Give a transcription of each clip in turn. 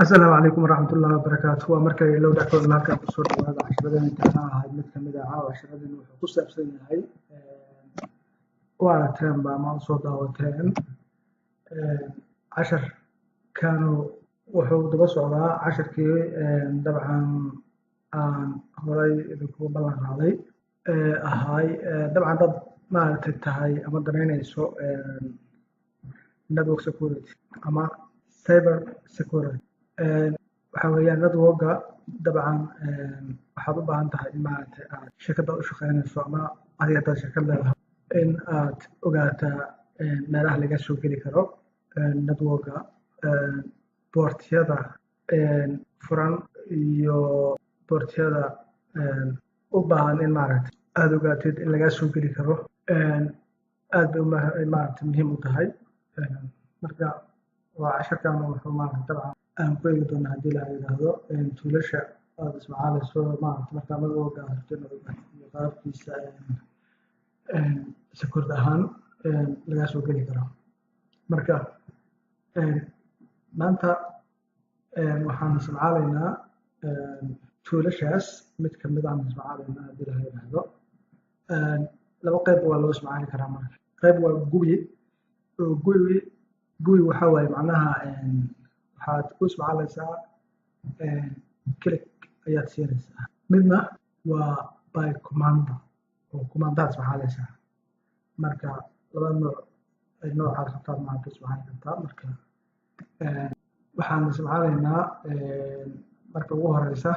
Asalaamu calaykum waraxmatullaahi wabarakaatu. Waa markay low dhacdo halkan kusoo dhawaada casharadeen imtixaan ahayd mid kamid ah casharadeen wuxuu ku saabsan yahay waa aragteen baa ma soo daawateen casharkanu wuxuu daba socdaa casharkii dabcan aan horay idinku ballan qaaday ahay dabcan dad maaragtay tahay ama danaynayso network security ama cyber security waxa weeyaan network-ga dabcan waxaad u baahan tahay in maaragtay aad shirkadda u shaqeynayso ama adiga haddaad shirkad leedahay in aad ogaataa meelaha laga soo geli karo network-ga boortiyada furan iyo boortiyada u baahan in maaragtay aada ogaatid in laga soo geli karo aad bay maaragtay muhiim u tahay marka waa casharkan wuxuu maaragtay dabcan aan ku eegi doonaa haddii la yidhaahdo tuulasha aada ismacaalayso maaragtay markaa network-ga aad rabto inaad ogaato iyo qaabkiisa security ahaan laga soo geli karo marka maanta waxaan ismacaalaynaa tuulashaas mid kamid aan ismacaalaynaa haddii la yidhaahdo laba qayb waa loo ismacaali karaa marka qayb waa GUI waxa waaye macnaha waxaad ku ismacaalaysaa click ayaad siinaysaa midna waa by commando oo commandaad ismacaalaysaa marka laba noocaad rabtaad maanta ismacaali kartaa marka waxaan ismacaalaynaa marka ugu horeysa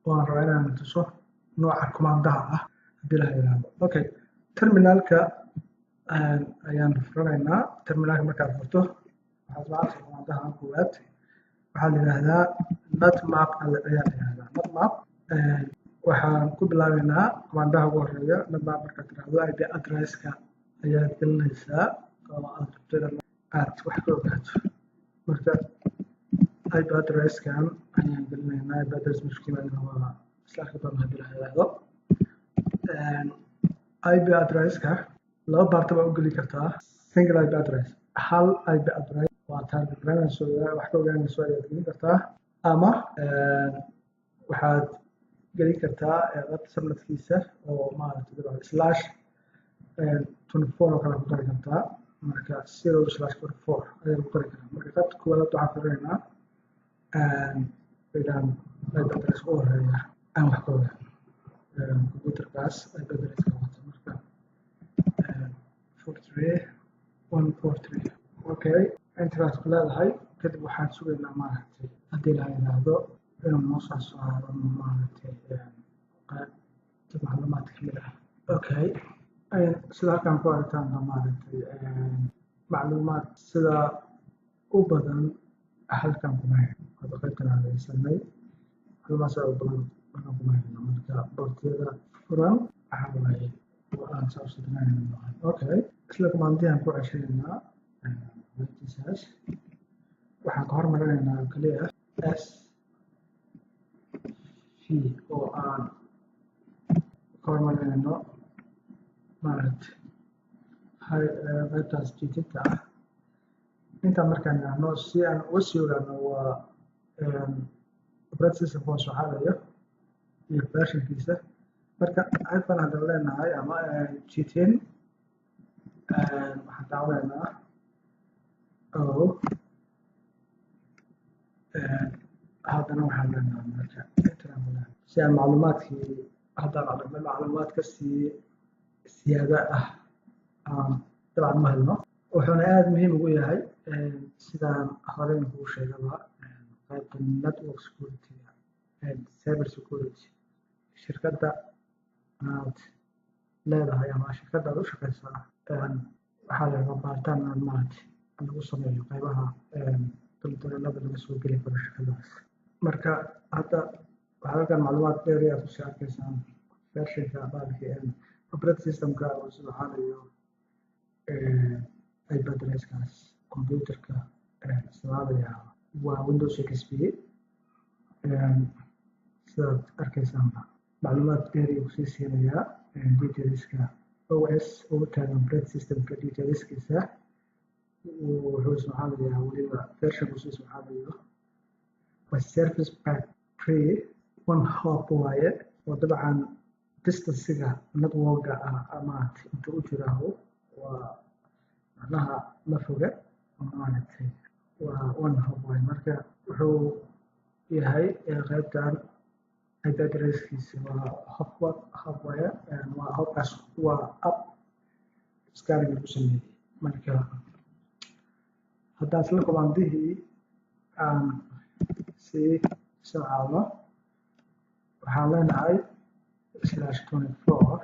waan rabaa inaan tuso nooca commandaha ah haddii la yidhaahdo okay terminalka ayaan furanaynaa terminalka markaad furto waxaad ismacaalaysaa commandaha koowaad waxaa la yidhaahdaa nutmap ayaa la yidhaahdaa nutmap waxaan ku bilaabeynaa commandaha ugu horeeya nutmap markaad tiraahdo IP addresska ayaad gelinaysaa oo aad rabto aad wax ka ogaato marka IP addresskan ayaan gelinaynaa IP address mushkiladna waa isla arki doona haddii la yidhaahdo IP addresska laba baarta baa u geli kartaa single IP address hal IP address waa target garanayso wax ka ogaanayso ayaad gelin kartaa ama waxaad gelin kartaa subnetkiisa oo maaragtay dabcan slash 24 oo kale ku dari kartaa marka 0/24 ayaa lagu dari karaa marka qaybta koowaad waxaan furinaynaa idan IP address u horeeya aan wax ka ogaan computerkaas IP addresska wata marka 43143 okay intaas ku leedahay kadib waxaan sugaynaa maaragtay haddii la yidhaahdo inuu noo soo saaro maaragtay qayb macluumaad kamid ah okay sida halkaan ku aragtaanba maaragtay macluumaad sida u badan halkaan kuma hayno hadda qaybtan aan haysanay macluumaad sida u badan halkaan kuma hayno marka boortiyada furan waxa waaye aan soo sudnayno okay isla command-yahan ku ceshanaynaa webtiisaas waxaan ka hormarinaynaa kaliya s v oo aan ka hormarinayno maaragtay qaybtaas jitinta ah intaan markaan idhaahno si aan uga sii ogaano waa operating system oo soconayo iyo versionkiisa marka iphone haddaan leenahay ama jitin waxaan daawadeynaa haddana waxaan leenahay marka si aan macluumaadkii haddaan aragnay macluumaad kasii siyaada ah aan dabcan ma helno wuxuuna aada muhiim ugu yahay sidaan horey kugu sheegaba qaybta network security cyber security shirkadda aad leedahay ama shirkadda aad u shaqeysaa waxaa la rabaa baaritaan maaragtay lagu sameeyo qaybaha daldalanada laga soo geli karo shirkadaas marka hadda waxaa halkan macluumaad dheeri aad kusii arkaysaan versionka baalkii operating systemka oo isticmaalayo IP addresskaas computerka isticmaalaya waa Windows XP sidaad arkaysaanba macluumaad dheeri kusii siinayaa detailska OS ugu taagan operating systemka detailskiisa wuxuu isticmaalayaa weliba version uu isticmaalayo service by pre one hop waaye oo dabcan distancega networka ama inta u jiraaho waa macnaha ma foga maaragtay waa one hop waaye marka wuxuu yahay qaybtan IP addresskiisa waa hop waaye waa hopkaas waa up scanning lagu sameeyey marka haddaan isla commandihii aan sii socono waxaan leenahay /24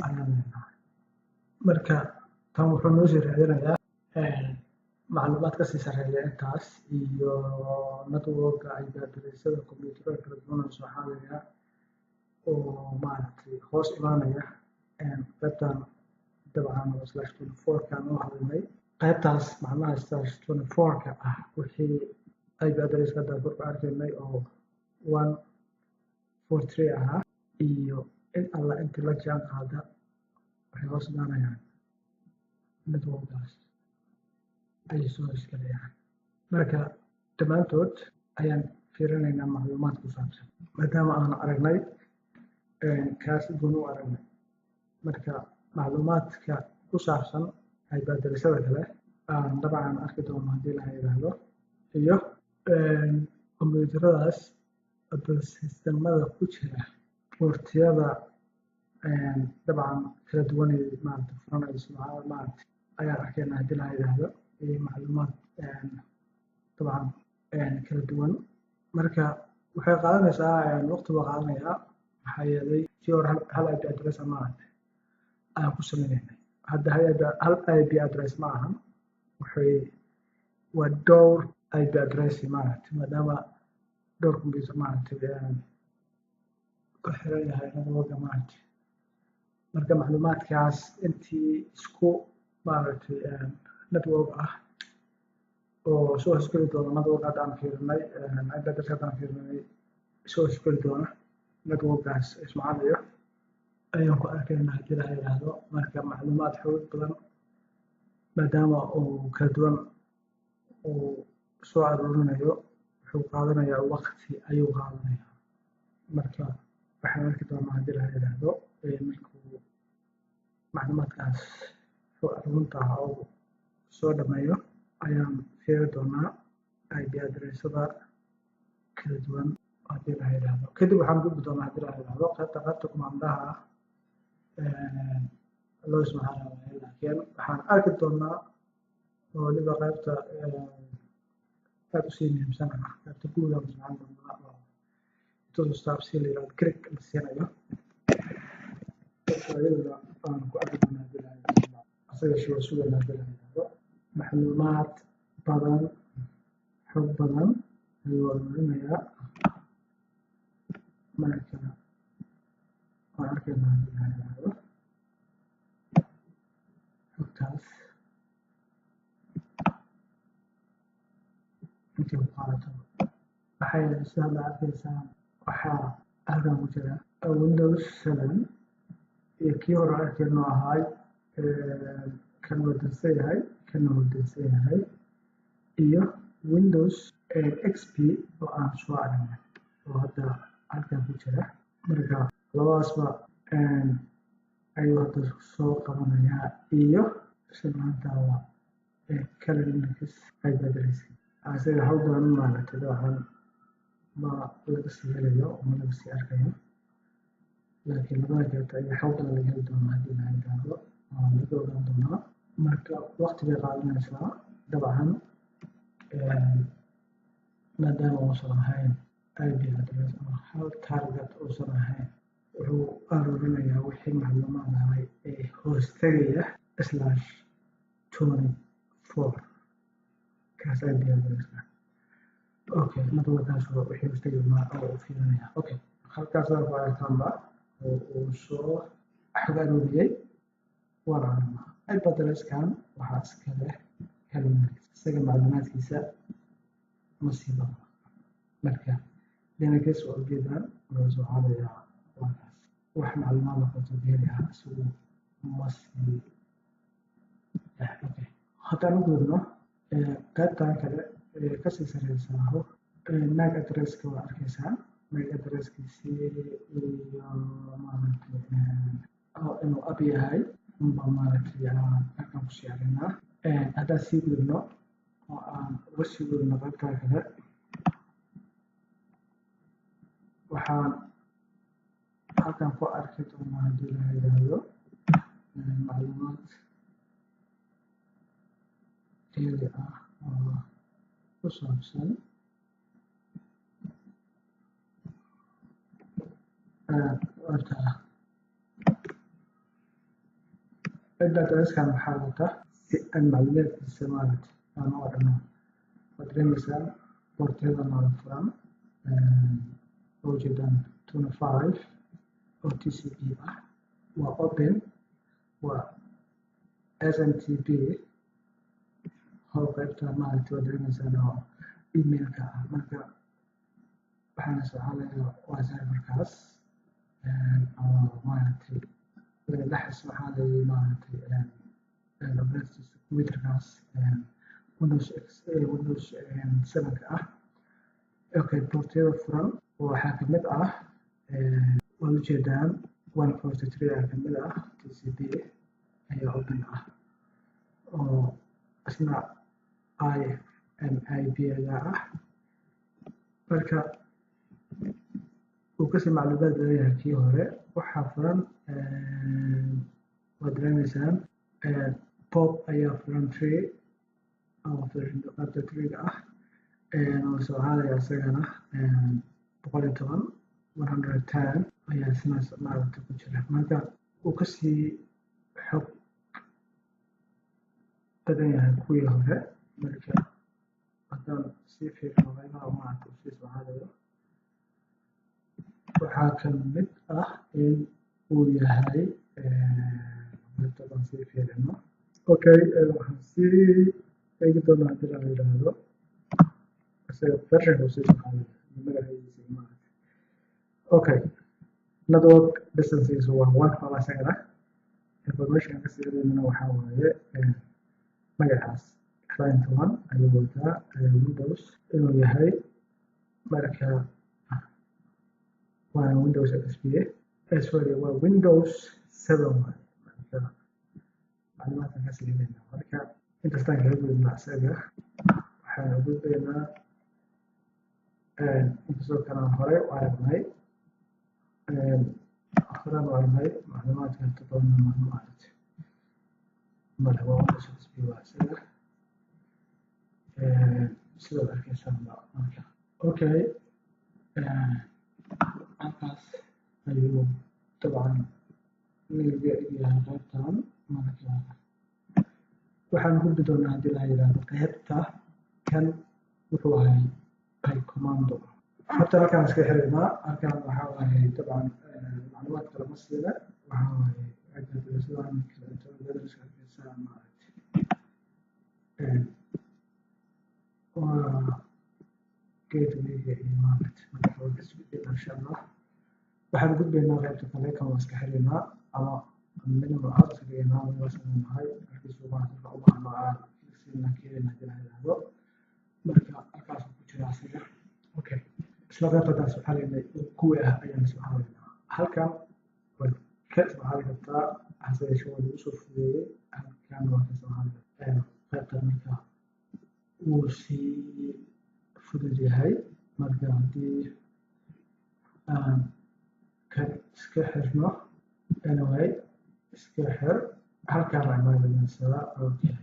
ayaan leenahay marka tan wuxuu noo sii raadinayaa macluumaad ka sii sarreeya intaas iyo networka IP addressada kombiyuutarada kala duwan oo soo xaadaya oo maaragtay hoos imaanaya qaybtan dabcan oo /24 kaan u hadalnay qaybtaas macnaha /24 ah wixii IP address hadda kor ku arkaynay oo 143 ahaa iyo in alla intii la jaan qaada waxay hoos imaanayaan networkaas ayay soo hoosgalayaan marka dhammaantood ayaan fiirinaynaa macluumaad ku saabsan maadaama aan aragnay kaas gooni u aragnay marka macluumaadka ku saabsan IP addressada kale aan dabcan arki doono haddii la yiraahdo iyo kombiyuutaradaas sistemada ku jira boortiyada dabcan kala duwan ee maaragtay furanayso maaragtay ayaan arkaynaa haddii la yiraahdo iyo macluumaad dabcan kala duwan marka waxay qaadanaysaa waqti baa qaadanayaa maxaa yeelay kii hore hal IP address maaragtay ayaan ku sameynaynay hadda hal IP address ma ahan waa dhowr IP address maaragtay maadaama dhowr computer maaragtay ku xiran yahay networka maaragtay marka macluumaadkaas intii isku maaragtay network ah oo soo hoosgeli doona network hadda aan fiirinay IP address hadda aan fiirinay soo hoosgeli doona networkaas ismacalayo ayaan ku arkaynaa haddii la yiraahdo marka macluumaad xoog badan maadaama uu kala duwan uu soo aruurinayo wuxuu qaadanayaa waqti ayuu qaadanayaa marka waxaan arki doonaa haddii la yiraahdo markuu macluumaadkaas soo aruurinta ah oo soo dhameeyo ayaan fiiri doonaa IP addressada kala duwan haddii la yiraahdo kadib waxaan gudbi doonaa haddii la yiraahdo qaybta kumandaha loo isticmaalayo laakiin waxaan arki doonaa oo waliba qaybta aad u sii muhiimsan qaybta guud aan isticmaali doonaa oo inta stop si la yiraahdo click la siinayo ayadana aan ku arki doonaa haddii la yiraahdo asaga soo sugayna haddii la yiraahdo macluumaad badan xog badan ayuu aruurinayaa marka waan arkaynaa haddii la yiraahdo xogtaas intii ku qaadato waxay sida la arkaysaan waxaa halkan ku jira Windows 7 iyo kii hore arkayno ahaay kan wadansan yahay kana wadansan yahay iyo Windows XP oo aan soo aragnay oo hadda halkan ku jira marka labadaasba ayuu hadda soo qabanayaa iyo ismaantaada kala Linux IP address asaga hawdan maaragtay dabcan ma laga sii helayo ma laga sii arkayo laakiin labada jeerta ayaa hawdan laga heli doonaa haddii la yiraahdo laga ogaan doonaa marka waqti bay qaadanaysaa dabcan maadaama uusan ahayn IP address ama hal target uusan ahayn wuxuu aruurinayaa wixii macluumaad ahay ee hoos tagaya /24 kaas IP address okay networkaas wixii hoos tagaya oo fiirinaya okay halkaas waa arkaanba oo uu soo xog aruuriyay waan aragnaa IP addresskan waxaa iska leh Linux isaga macluumaadkiisa ma sii badna marka Linux waa ujeedaan wuxuu soo xaadayaa waakaas wax macluumaad noqoto geeri ah isagu ma sii okay haddaan u gudubno qaybtan kale kasii sareysaa MAC addresska waa arkeysaa MAC addresskiisii iyo maaragtay inuu up yahay unbaa maaragtay halkan kusii aragnaa haddaan sii gudubno oo aan uga sii gudubno qaybtaa kale waxaan halkan ku arki doonaa haddii la yidhaahdo macluumaad dheeri ah oo ku saabsan horta addresskan waxaa wata si aan macluumaadkiisa maaragtay aan u aragno waad dareemaysaa boorteeda maala furan oo jeedaan 25 oo TCP ah waa open waa SMTP oo qaybta maaragtay waad dareemaysaa oo emailka ah marka waxaana socodaya waa serverkaas oo maaragtay laxis waxaa leeyahay maaragtay operating computerkaas Windows 7 ah okay boorteeda furan waxaa kamid ah waad ujeedaan 143 aa kamid ah TCP ayaa open ah oo isna IMIP-ga ah marka uu kasii macluumaad leeyahay kii hore waxaa furan waad dareemaysaan pop ayaa furan 3 oo version qaybta 3 ah oo socodaya isagana 110 110 ayaa isna maaragtay ku jira marka uu kasii xog badan yahay kuwii hore marka haddaan sii fiirino qaybaha maaragtay sii socdayo waxaa kamid ah in uu yahay qaybtadan sii fiirino okay waxaan sii eegi doonaa haddii la yidhaahdo isaga versionka sii socdayo magaciisa maaragtay okay network distances waa 1 oo isagana information ka sii helayna waxaa waaye magacaas client 1 ayuu wataa Windows inuu yahay marka waa Windows XP sorry waa Windows 7 marka macluumaadkan ka sii helayna marka intaastaan kaga gudubna isaga waxaan u gudbaynaa inkastoo kale hore u aragnay horaan u aragnay macluumaadka todoba maaragtay male waa Windows XP waa isaga sidaad arkaysaan marka okay halkaas ayuu dabcan naga egyahay qaybtan marka waxaan gudbi doonaa haddii la yidhaahdo qaybta kan wuxuu ahay by commando horta halkaan iska xiraynaa halkaan waxaa waaye dabcan macluumaad kale ma siina waxaa waaye sidaan kaleeto arkaysaa maaragtay waa gatewayga iyo maaragtay marka waa ka sugayna insha allah waxaan gudbaynaa qaybta kale kan waa iska xiraynaa ama minimum aad iska dhigaynaa waa samaynahay markiisu maaragtay u macnaa sidana keenayna haddii la yidhaahdo marka halkaas ku jira asiga okay isla qaybtadaas waxaa leeyahay kuwi ah ayaan ismacaalinaa halkan waad ka ismacaali kartaa hase yeeshee waa lagu soo fudeeyey halkan waa ka ismacaali qaybta marka wuu sii fudud yahay marka haddii aan kan iska xirno anyway iska xir halkaan waa imaanaysaa okay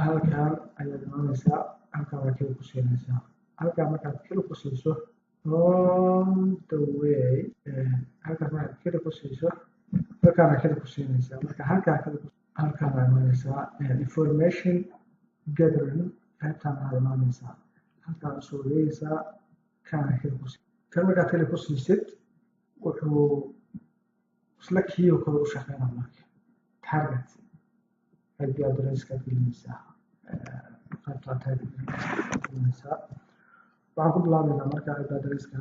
halkaan ayaad imaanaysaa halkaan waa keli ku siinaysaa halkaan markaad keli ku siiso all the way halkaan markaad keli ku siiso halkaan keli ku siinaysaa marka halkaan waa imaanaysaa information gathering qaybtaan waa imaanaysaa halkaan usoo wareegaysaa kaana keli ku sii kan markaad keli ku siisid wuxuu isla kii oo kale u shaqeynaa marka target IP addresska gelinaysaa qaybtaa target gelinaysaa waxaan ku bilaabaynaa marka IP addresska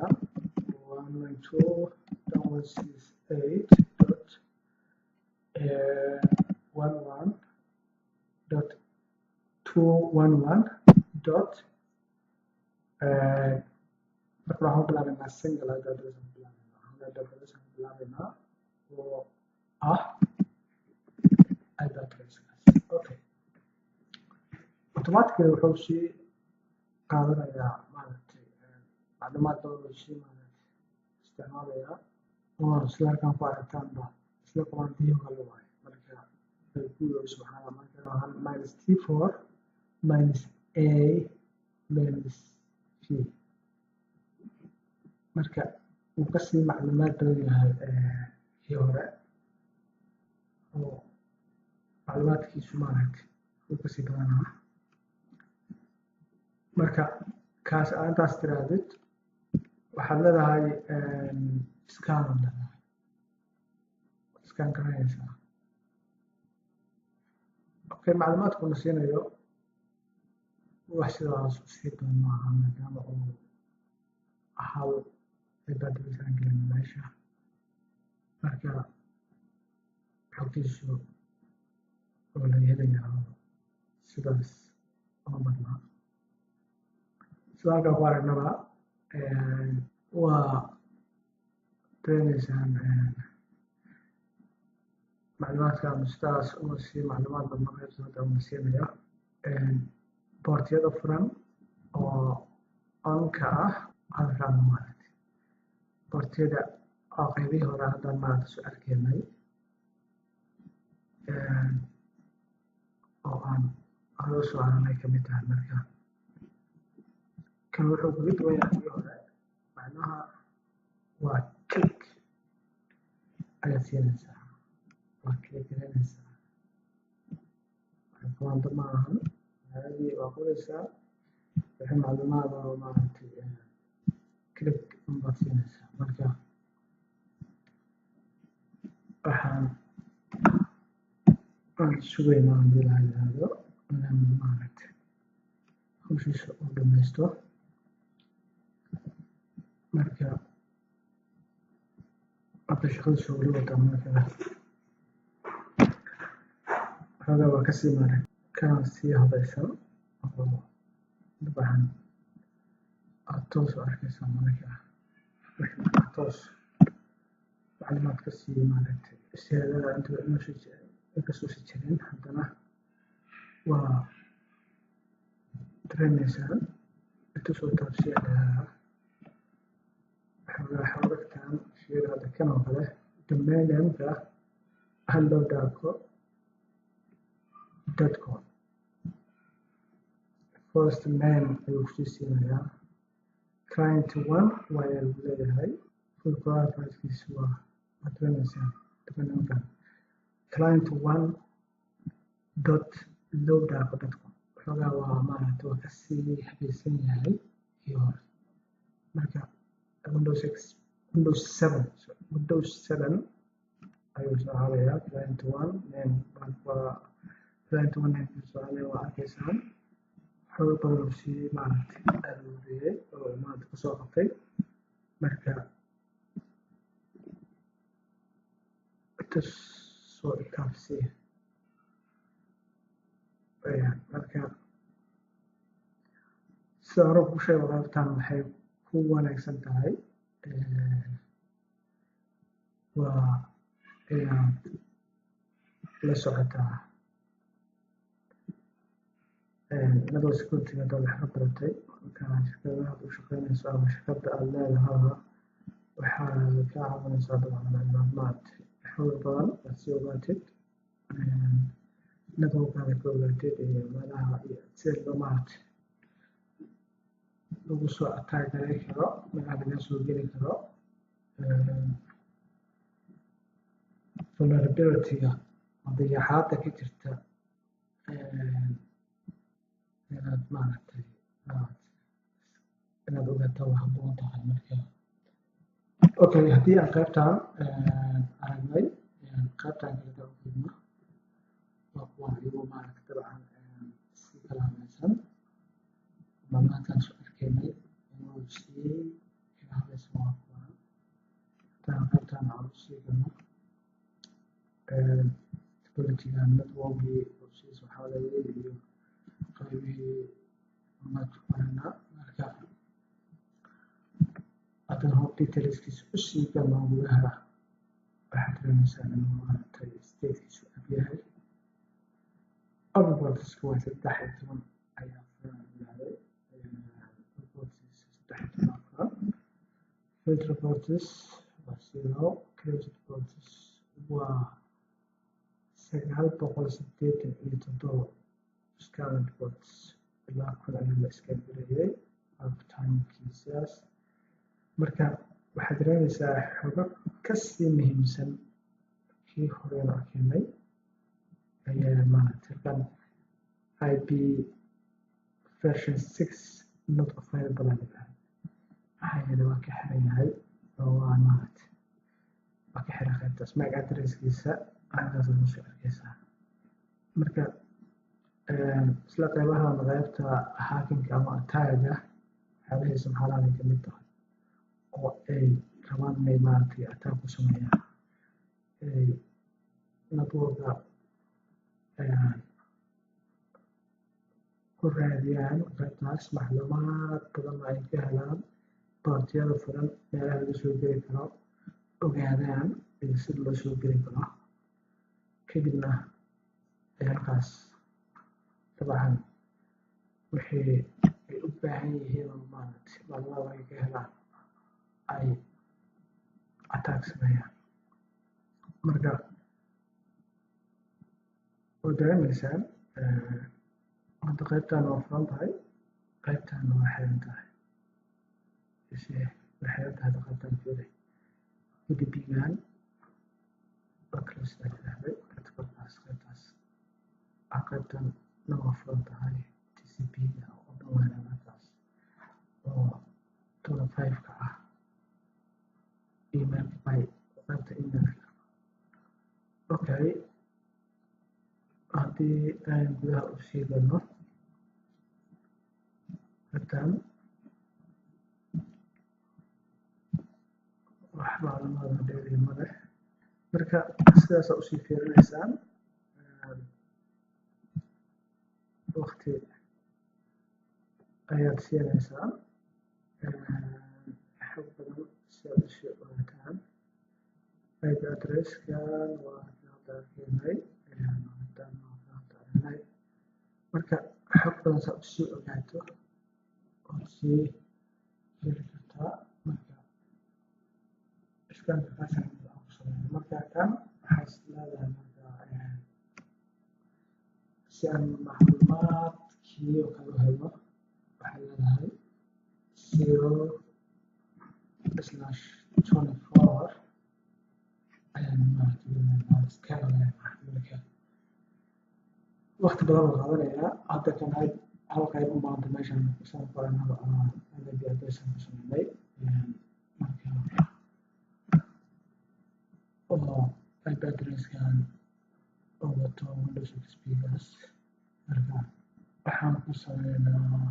192.168.11.2 211 dot marka waxaan bilaabaynaa single IP address aan bilaabaynaa oo ah IP address okay automatically wuxuu sii qaadanayaa maaragtay macluumaadooda sii isticmaalayaa oo sida halkan ku aragtaanba isla command-iyo kale waaye marka subxaana marka minus t4 minus a minus v marka uu kasii macluumaad badan yahay kii hore oo macluumaadkiisu maaragtay uu kasii badanaa marka kaas intaas tirahdid waxaad leedahay scan leedahay scan garanaysaa okay macluumaadku na siinayo wax sidaas sii badan maaha maadaama uu hal ibadisaan gelin meesha marka xogtiisu oo la helayaa sidaas oo badnaa sida halkan ku aragnaba waa doonaysaan macluumaadka ama sidaas uma sii macluumaad badna qaybta uma siinaya boortiyada furan oo onka ah halkan maaragtay boortiyada oo qaybihii hore haddaan maaragtay soo arkaynay oo aan hore soo aragnay kamid tahay marka kan wuxuu kaga duwan yahay kii hore macnaha waa click ayaad siinaysaa waa click garanaysaa command ma ahan caadi waa qoraysaa wixii macluumaad oo maaragtay click unbaad siinaysaa marka waxaan sugaynaa haddii la yidhaahdo inaan maaragtay hawshiisa uu dhamaysto marka hadda shaqadiisa weli wataa marka hada waa kasii maarag kana sii habaysan oo dabcan aad toos u arkaysaa marka toos macluumaad kasii maaragtay siyaadada inkastoo si jirin haddana waa dareemaysaan intusoo taabsiyadaa xogagtan fiirada kan oo kale domain name-ka hello.com first name ayuu kusii siinayaa client 1 waa lagu leeyahay full price-kiisu waa dareemaysaan domain client 1 dot low.com xogaa waa maaragtay waa kasii habaysan yahay kii hore marka Windows 7 ayuu soo halayaa client 1 name waa client 1 name soo halaya waa arkaysaan xoog badan uu sii maaragtay aruuriyay oo maanta kusoo qabtay marka intaas soo ikaabsiya marka sida hore ku sheegay qaybtan waxay ku wanaagsan tahay waa inaad la socotaa iyadoo security-ga dad wax ka baratay marka shirkadaha aad u shaqeynayso ama shirkadda aad leedahaba waxaad ka caawinaysaa dabcan macluumaad xoog badan aad sii ogaatid network-aada ka ogaatid iyo meelaha iyo sida loo maaragtay lagu soo attack gareyn karo meelaha laga soo geli karo vulnerability-ga dayaxaadda ka jirta inaad maaragtay inaad ogaato waa habboon tahay marka okay haddii aan qaybtan aragnay qaybtan kale ka ogidna waa kuwan iyagu maaragtay dabcan si kala habaysan macluumaadkaan soo arkaynay inuu sii kala habaysan waa kuwan haddaan qaybtan aan usii galno technology-ga network-gii howshiisa waxaa laga iyo qaybihii marna marka haddana hor detailskiisa u sii galno gudaha waxaad dareemaysaa inuu maaragtay statekiisu ab yahay upvoteska waa 13 ayaa furan yaalay upvotes 13 furan field reports waa 0 closed reports waa 987 scanning reports ilaa kun ayaa la iska gareeyay uptimekiisaas marka waxaad dareemaysaa xogo kasii muhiimsan kii horena arkeenay ayaa maaragtay kan IP version 6 not available maxaa yeelay waa ka xiran yahay oo waa maaragtay waa ka xiran qaybtaas MAC addresskiisa halkaas lagu soo arkaysaa marka isla qaybahan qaybta hacking ama attack-ga waxyaabahiisa maxaa ka mid tahay oo ay rabaan inay maaragtay attack ku sameeyaan network-ga ku raadiyaan qaybtaas macluumaad badan ay ka helaan boortiyada furan meelaha laga soo geli karo ogaadaan iyo sida loo soo geli karo kadibna halkaas dabcan wixii ay u baahan yihiin oo maaragtay macluumaad ay ka helaan ay attack sameeyaan marka oo dareemaysaan hadda qaybtan waa furan tahay qaybtan waa xiran tahay waxay xiran tahay qaybtan fiiri UDP-gan waa close tahay qaybtaas qaybtan waa furan tahay TCP-ga oo dhawaan halkaas oo 25-ka ah email by qaybta emailka okay haddii aan gudaha u sii galno qaybtan wax macluumaad dheeri ma leh marka sidaasaa usii fiirinaysaan waqti ayaad siinaysaan xog badan si aad usii ogaataan IP address-kan waa keenay marka xog badan saa usii ogaato ood sii heli kartaa marka iskanka kaasaan ku sameeyo marka kan waxaas leedahay marka si aan macluumaadkii oo kale u helno waxay leedahay 0/24 ayaan maaragtay scan marka waqti badan oo qaadanayaa hadda kan hal qayb u maanta meeshan soo qoranaba IP address-kan ku sameynay marka oo IP address-kan oo wato Windows XP-gaas marka waxaan ku sameynaa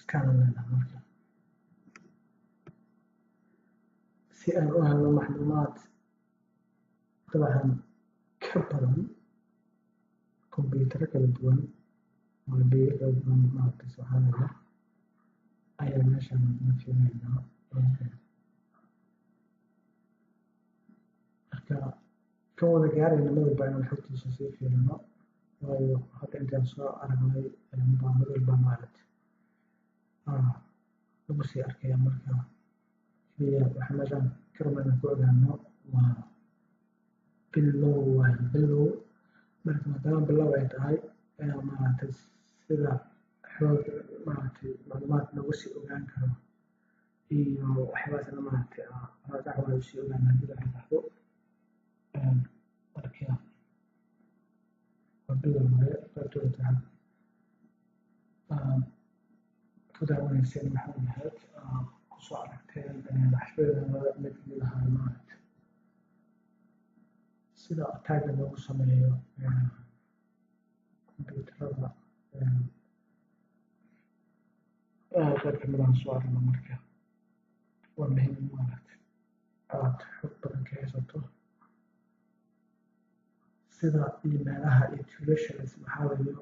scan marka si aan u helno macluumaad dabcan ka badan kombiyuutaro kala duwan oo biyo kala duwan maaragtay subxaanallah ayaa meeshan ma fiirinaynaa marka kan wada gaarayna madalba inaan xogtiisa sii fiirino waayo hadda intaan soo aragnay baa madalba maaragtay lagu sii arkaya marka waxa meeshan ka rabnaa inaan ku ogaano waa bilow waayo bilow marka maadaama bilow ay tahay maaragtay sida xoog maaragtay macluumaad lagu sii ogaan karo iyo waxyaabahaasna maaragtay raajac waa sii ogaanaa hadii la dhahdo marka waa bilow waaye qaybtooda tahay ku daawanayseen maxay ahayd kusoo aragteen waxyaabada mid kamid ahaa maaragtay sida attack-ga loogu sameeyo kombiyuutarada qayb kamid ah soo aragno marka waa muhiim maaragtay aad xog badan ka haysato sida iimaylaha iyo tuilasha la ismaxaalayo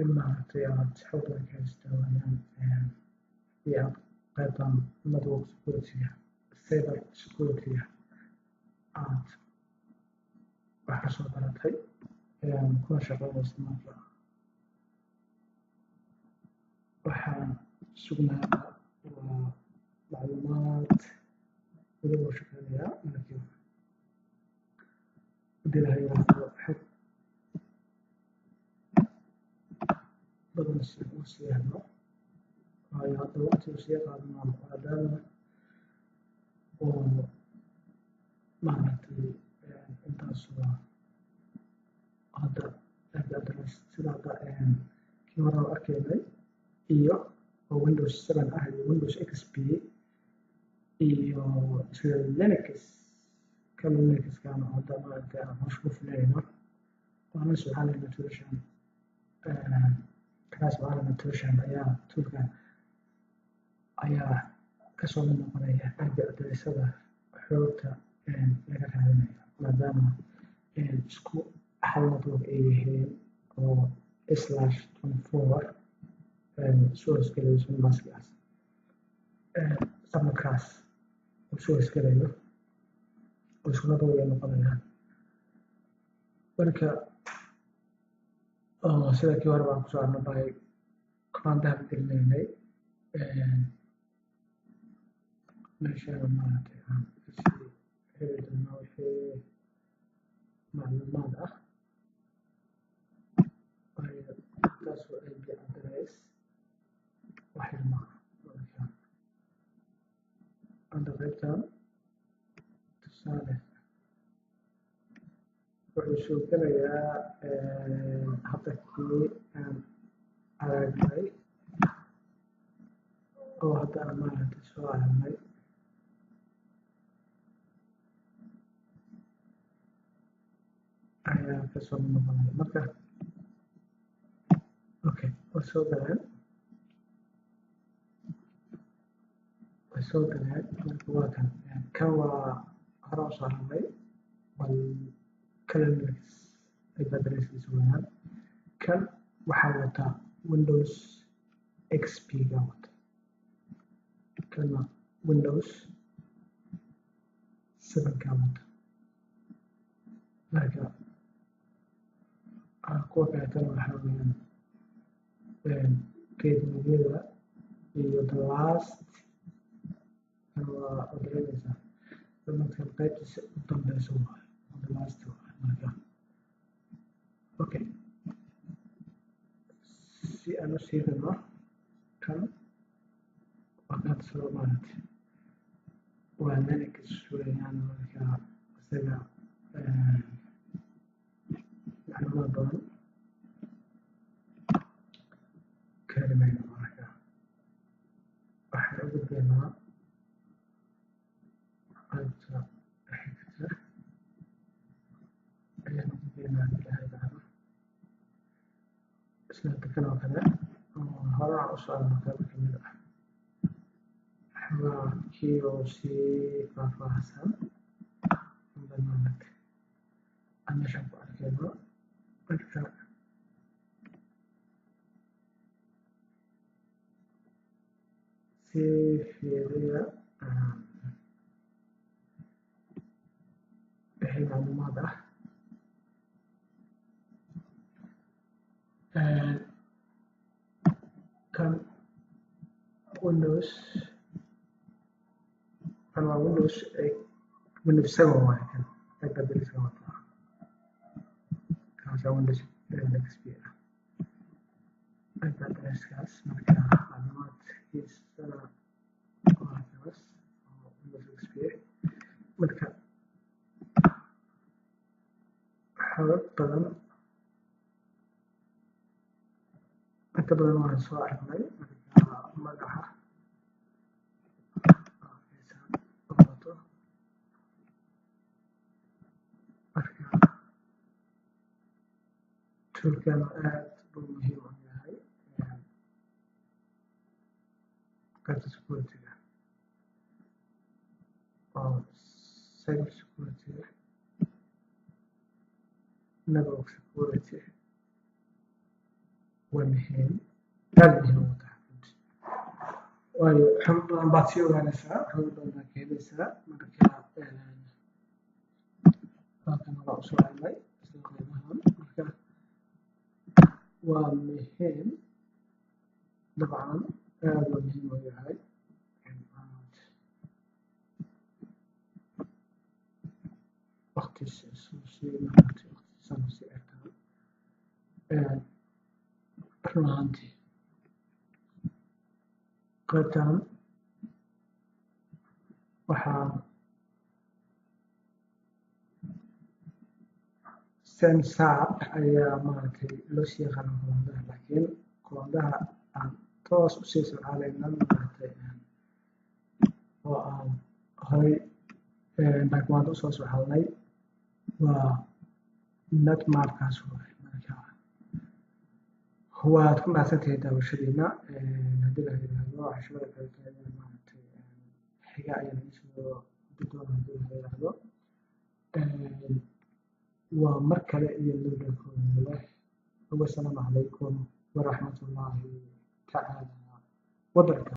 in maaragtay aad xog badan ka haysato wayaan iyo aad qaybtan network security-ga cyber security-ga aad wax ka soo baratay kuna shaqeynaysa marka waxaan sugnayaa waa macluumaad weliba u shaqeynayaa markii haddii la yiraahdo xog badan sii helno waayo hadda waqti uu sii qaadanaa maadaama oo maaragtay intaas waa hadda address sida hadda kii hore oo arkaynay iyo oo Windows 7 ah iyo Windows XP iyo sida Linux kan Linux-kan hadda maaragtay aan hoos ku filayno waana su'aal intuition kaas waa intuition ayaa toolkan ayaa ka soo noqonaya IP address-ada xogta laga raadinayo maadaama isku hal network ay yihiin oo /24 source galayso maskaas sababkaas oo source galayo oo isku network ay noqonayaan marka sida kii hore baan kusoo arnay command-aha gelinaynay meeshaan maaragtay aan kasii heli doono wixii macluumaad ah taas oo IP address waxay marka hadda qaybtan tusaale wuxuu soo gelayaa hadda kii aan aragnay oo hadda aan maaragtay soo aragnay ayaa ka soo noqonaya marka okay way soo galeen marka waa kan waa hore u soo aragnay bal Linux IP address-kiisa weeyaan kan waxaa wataa Windows XP ga wata kana Windows 7 ka wata marka kuwa kaleetana waxaa weeyaan keydiniyada iyo the last kan waa odaynaysaa dadkan qaybtiisa u dambeysa waayo the last marka okay si aan u sii rabno kan waa kaad soo maaragtay waa Linux weeyaan marka isaga macluumaad badan ka heli mayno marka waxaan u gudbaynaa qaybta xigta ayaan u gudbaynaa ilaahay bacdo isla kan oo kale hore aan u soo arnay qayb ka mid ah xogaa kii oo sii faahfaahsan barnaamij aan meeshaan ku arkayno marka si fiiriya wixii macluumaad ah kan Windows kan waa Windows 7 waaye kan IP address-ka wataa kaas waa Windows XP ah IP address-kaas marka macluumaadkiisa waa kaas oo Windows XP marka xogag badan inta badan waan soo aragnay marka magaca wato marka toolkan aad buu muhiim u yahay qaybta security-ga oo cyber security-ga network security waa muhiim aad muhiim u tahay waayo xog badan baad sii ogaanaysaa xog badan baad ka helaysaa marka halkan waa usoo helnay isla qiimahan marka waa muhiim dabcan aad waa muhiim u yahay waqti sii egtaan run ahaantii qaybtan waxaa sensor ayaa maaragtay loo sii yaqaana kumandaha laakiin kumandaha aan toos u sii socaaleyna maaragtay oo aan horay background usoo socalnay waa netmarkaas marka waad ku mahadsantahay daawashadiina haddii la yidhaahdo casharada kalekeeda maaragtay xiga ayaan isoo doona haddii la yidhaahdo waa mar kale iyo lowdhankooda leh wasalaamu calaykum waraxmatullaahi tacaala wabarakaatu